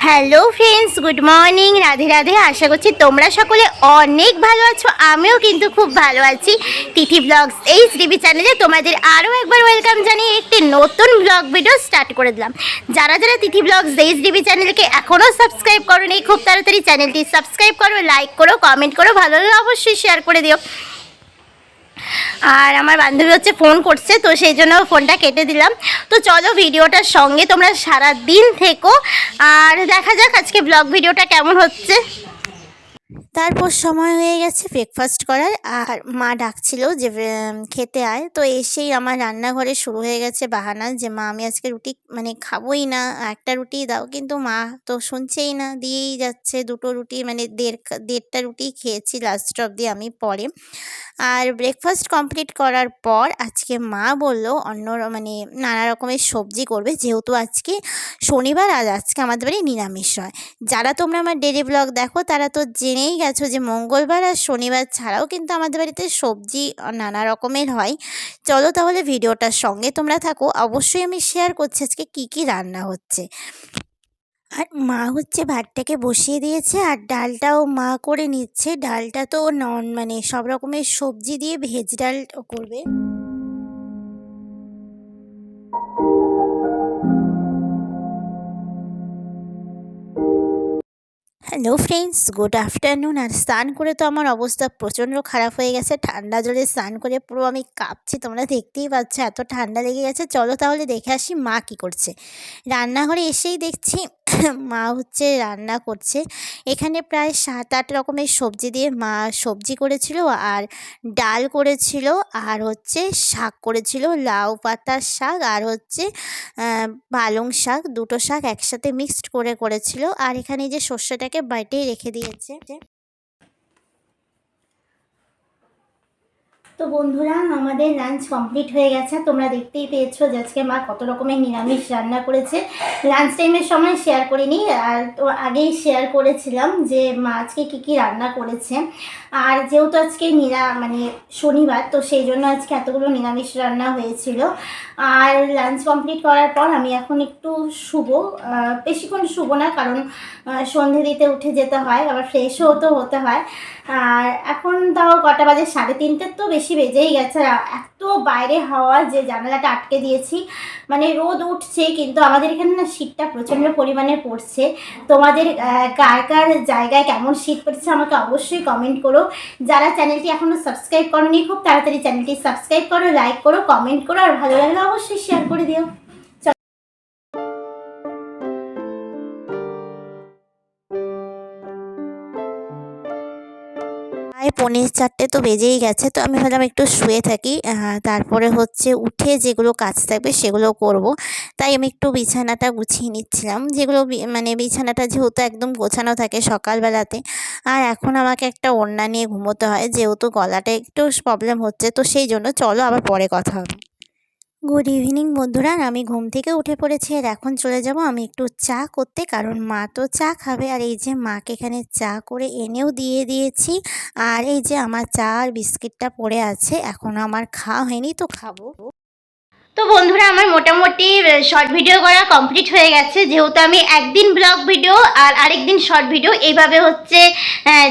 Hello friends, good morning, Radhe Radhe. আশা করছি তোমরা সকলে অনেক ভালো আছো। আমিও কিন্তু খুব ভালো আছি। তিথি ব্লগস এইচডিবি চ্যানেলে তোমাদের আরও একবার ওয়েলকাম জানিয়ে একটি নতুন ব্লগ ভিডিও স্টার্ট করে দিলাম। যারা যারা তিথি ব্লগস এইচডিবি চ্যানেলকে এখনও সাবস্ক্রাইব করোনি, খুব তাড়াতাড়ি চ্যানেলটি সাবস্ক্রাইব করো, লাইক করো, কমেন্ট করো, ভালো লাগলে অবশ্যই শেয়ার করে দিও। আর আমার বান্ধবী হচ্ছে ফোন করছে, তো সেই জন্য ফোনটা কেটে দিলাম। তো চলো ভিডিওটার সঙ্গে তোমরা সারা দিন থেকো, আর দেখা যাক আজকে ব্লগ ভিডিওটা কেমন হচ্ছে। তারপর সময় হয়ে গেছে ব্রেকফাস্ট করার, আর মা ডাকছিল যে খেতে আয়। তো এসেই আমার রান্নাঘরে শুরু হয়ে গেছে বাহানা যে মা আমি আজকে রুটি খাবোই না, একটা রুটি দাও। কিন্তু মা তো শুনছেই না, দিয়েই যাচ্ছে দুটো রুটি, দেড়টা রুটি খেয়েছি লাস্ট অবধি আমি পরে। আর ব্রেকফাস্ট কমপ্লিট করার পর আজকে মা বলল নানা রকমের সবজি করবে, যেহেতু আজকে শনিবার, আর আজকে আমাদের বাড়ি নিরামিষ হয়। যারা তোমরা আমার ডেলি ব্লগ দেখো তারা তো জেনেই গেছো যে মঙ্গলবার আর শনিবার ছাড়াও কিন্তু আমাদের বাড়িতে সবজি নানা রকমের হয়। চলো তাহলে ভিডিওটার সঙ্গে তোমরা থাকো, অবশ্যই আমি শেয়ার করছি আজকে কি কি রান্না হচ্ছে। আর মা হচ্ছে ভাতটাকে বসিয়ে দিয়েছে, আর ডালটাও মা করে নিচ্ছে। ডালটা তো সব রকমের সবজি দিয়ে ভেজ ডাল করবে। Hello friends, good afternoon. আর স্নান করে তো আমার অবস্থা প্রচণ্ড খারাপ হয়ে গেছে। ঠান্ডা জলে স্নান করে পুরো আমি কাঁপছি, তোমরা দেখতেই পাচ্ছ, এত ঠান্ডা লেগে গেছে। চলো তাহলে দেখে আসি মা কি করছে। রান্নাঘরে এসেই দেখছি মা হচ্ছে রান্না করছে। এখানে প্রায় 7-8 রকমের সবজি দিয়ে মা সবজি করেছিল, আর ডাল করেছিল, আর হচ্ছে শাক করেছিল, লাউ পাতার শাক, আর হচ্ছে পালং শাক। দুটো শাক একসাথে মিক্সড করে করেছিল। আর এখানে যে সর্ষেটাকে বেটে রেখে দিয়েছে। তো বন্ধুরা, আমাদের লাঞ্চ কমপ্লিট হয়ে গেছে। তোমরা দেখতেই পেয়েছো যে আজকে মা কত রকমের নিরামিষ রান্না করেছে। লাঞ্চ টাইমের সময় শেয়ার করিনি, আর তো আগেই শেয়ার করেছিলাম যে মা আজকে কী কী রান্না করেছে। আর যেহেতু আজকে শনিবার, তো সেই জন্য আজকে এতগুলো নিরামিষ রান্না হয়েছিল। আর লাঞ্চ কমপ্লিট করার পর আমি এখন একটু বেশিক্ষণ শুবো না, কারণ সন্ধে দিতে উঠে যেতে হয়, আবার ফ্রেশও হতে হয়। আর এখন তাও কটা বাজে, 3:30, তো বেশি বেজেই গেছে। এত বাইরে হাওয়া যে জানালাটা আটকে দিয়েছি। রোদ উঠছে, কিন্তু আমাদের এখানে না শীতটা প্রচণ্ড পরিমাণে পড়ছে। তোমাদের কার কার জায়গায় কেমন শীত পড়ছে আমাকে অবশ্যই কমেন্ট করো। যারা চ্যানেলটি এখনও সাবস্ক্রাইব করোনি, খুব তাড়াতাড়ি চ্যানেলটি সাবস্ক্রাইব করো, লাইক করো, কমেন্ট করো, আর ভালো লাগলে অবশ্যই শেয়ার করে দিও। প্রায় 3:45 তো বেজেই গেছে। তো আমি ভাবলাম একটু শুয়ে থাকি, তারপরে হচ্ছে উঠে যেগুলো কাজ থাকবে সেগুলো করব। তাই আমি একটু বিছানাটা গুছিয়ে নিচ্ছিলাম, যেগুলো বিছানাটা যেহেতু একদম গোছানো থাকে সকালবেলাতে। আর এখন আমাকে একটা ওড়না নিয়ে ঘুমোতে হয়, যেহেতু গলাটা একটু প্রবলেম হচ্ছে। তো সেই জন্য চলো আবার পরে কথা হবে। গুড ইভিনিং বন্ধুরা, আমি ঘুম থেকে উঠে পড়েছি, আর এখন চলে যাব আমি একটু চা করতে, কারণ মা তো চা খাবে। আর এই যে মাকে এখানে চা করে এনেও দিয়ে দিয়েছি। আর এই যে আমার চা আর বিস্কিটটা পড়ে আছে, এখনও আমার খাওয়া হয়নি, তো খাবো। তো বন্ধুরা, আমার মোটামুটি শর্ট ভিডিও করা কমপ্লিট হয়ে গেছে। যেহেতু আমি একদিন ব্লগ ভিডিও আর আরেকদিন শর্ট ভিডিও এইভাবে হচ্ছে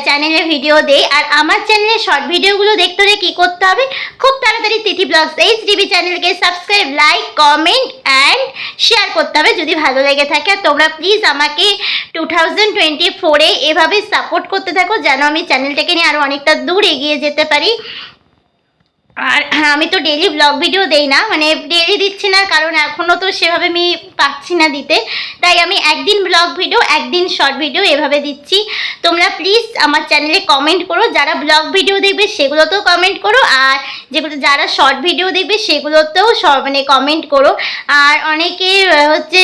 চ্যানেলে ভিডিও দেই। আর আমার চ্যানেলে শর্ট ভিডিওগুলো দেখতে হলে কী করতে হবে, খুব তাড়াতাড়ি তিথি ব্লগস এইচডিবি চ্যানেলকে subscribe, like, comment and share করতে হবে যদি ভালো লেগে থাকে। আর তোমরা প্লিজ আমাকে 2024-এ এভাবে সাপোর্ট করতে থাকো, যেন আমি চ্যানেলটাকে নিয়ে আরও অনেকটা দূর এগিয়ে যেতে পারি। আর আমি তো ডেইলি ব্লগ ভিডিও দেই না, ডেইলি দিচ্ছি না, কারণ এখনও তো সেভাবে আমি পাচ্ছি না দিতে। তাই আমি একদিন ব্লগ ভিডিও, একদিন শর্ট ভিডিও এভাবে দিচ্ছি। তোমরা প্লিজ আমার চ্যানেলে কমেন্ট করো, যারা ব্লগ ভিডিও দেখবে সেগুলোতেও কমেন্ট করো, আর যারা শর্ট ভিডিও দেখবে সেগুলোতেও কমেন্ট করো। আর অনেকে হচ্ছে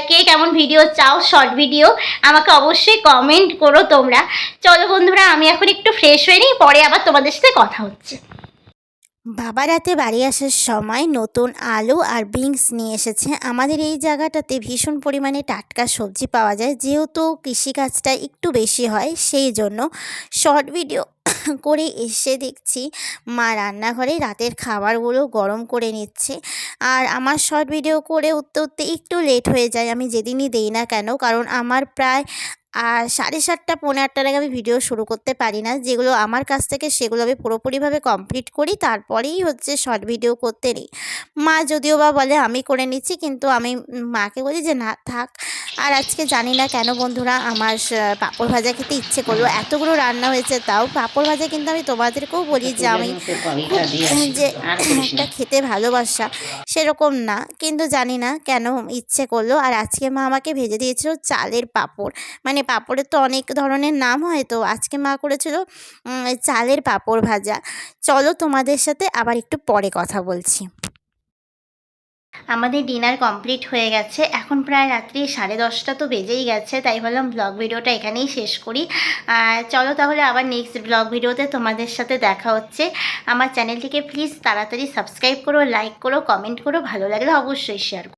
কে কেমন ভিডিও চাও, শর্ট ভিডিও, আমাকে অবশ্যই কমেন্ট করো তোমরা। চলো বন্ধুরা, আমি এখন একটু ফ্রেশ হয়ে নিই, পরে আবার তোমাদের সাথে কথা হচ্ছে। বাবা রাতে বাড়ি আসার সময় নতুন আলু আর বিনস নিয়ে এসেছে। আমাদের এই জায়গাটাতে ভীষণ পরিমাণে টাটকা সবজি পাওয়া যায়, যেহেতু কৃষিকাজটা একটু বেশি হয় সেই জন্য শর্ট ভিডিও করে এসে দেখছি মা রান্নাঘরে রাতের খাবারগুলো গরম করে নিচ্ছে। আর আমার শর্ট ভিডিও করে উঠতে উঠতে একটু লেট হয়ে যায়, আমি যেদিনই দেই না কেন, কারণ আমার প্রায় 7:30 পৌনে 8টার আগে আমি ভিডিও শুরু করতে পারি না। যেগুলো আমার কাছ থেকে সেগুলো আমি পুরোপুরিভাবে কমপ্লিট করি, তারপরেই হচ্ছে শর্ট ভিডিও করতে নিই। মা যদিও বা বলে আমি করে নিচ্ছি, কিন্তু আমি মাকে বলি যে না থাক। আর আজকে জানি না কেন বন্ধুরা আমার পাঁপড় ভাজা খেতে ইচ্ছে করলো। এতগুলো রান্না হয়েছে তাও পাঁপড় ভাজা, কিন্তু আমি তোমাদেরকেও বলি যে আমি খুব যে একটা খেতে ভালোবাসা সেরকম না, কিন্তু জানি না কেন ইচ্ছে করলো। আর আজকে মা আমাকে ভেজে দিয়েছিল চালের পাঁপড়। মানে পাঁপড়ের তো অনেক ধরনের নাম হয়, তো আজকে মা করেছিল চালের পাঁপড় ভাজা। চলো তোমাদের সাথে আবার একটু পরে কথা বলছি। আমাদের ডিনার কমপ্লিট হয়ে গেছে, এখন প্রায় রাত্রি 10:30 তো বেজেই গেছে, তাই ভাবলাম ব্লগ ভিডিওটা এখানেই শেষ করি। চলো তাহলে আবার নেক্সট ব্লগ ভিডিওতে তোমাদের সাথে দেখা হচ্ছে। আমার চ্যানেলটিকে প্লিজ তাড়াতাড়ি সাবস্ক্রাইব করো, লাইক করো, কমেন্ট করো, ভালো লাগলে অবশ্যই শেয়ার করো।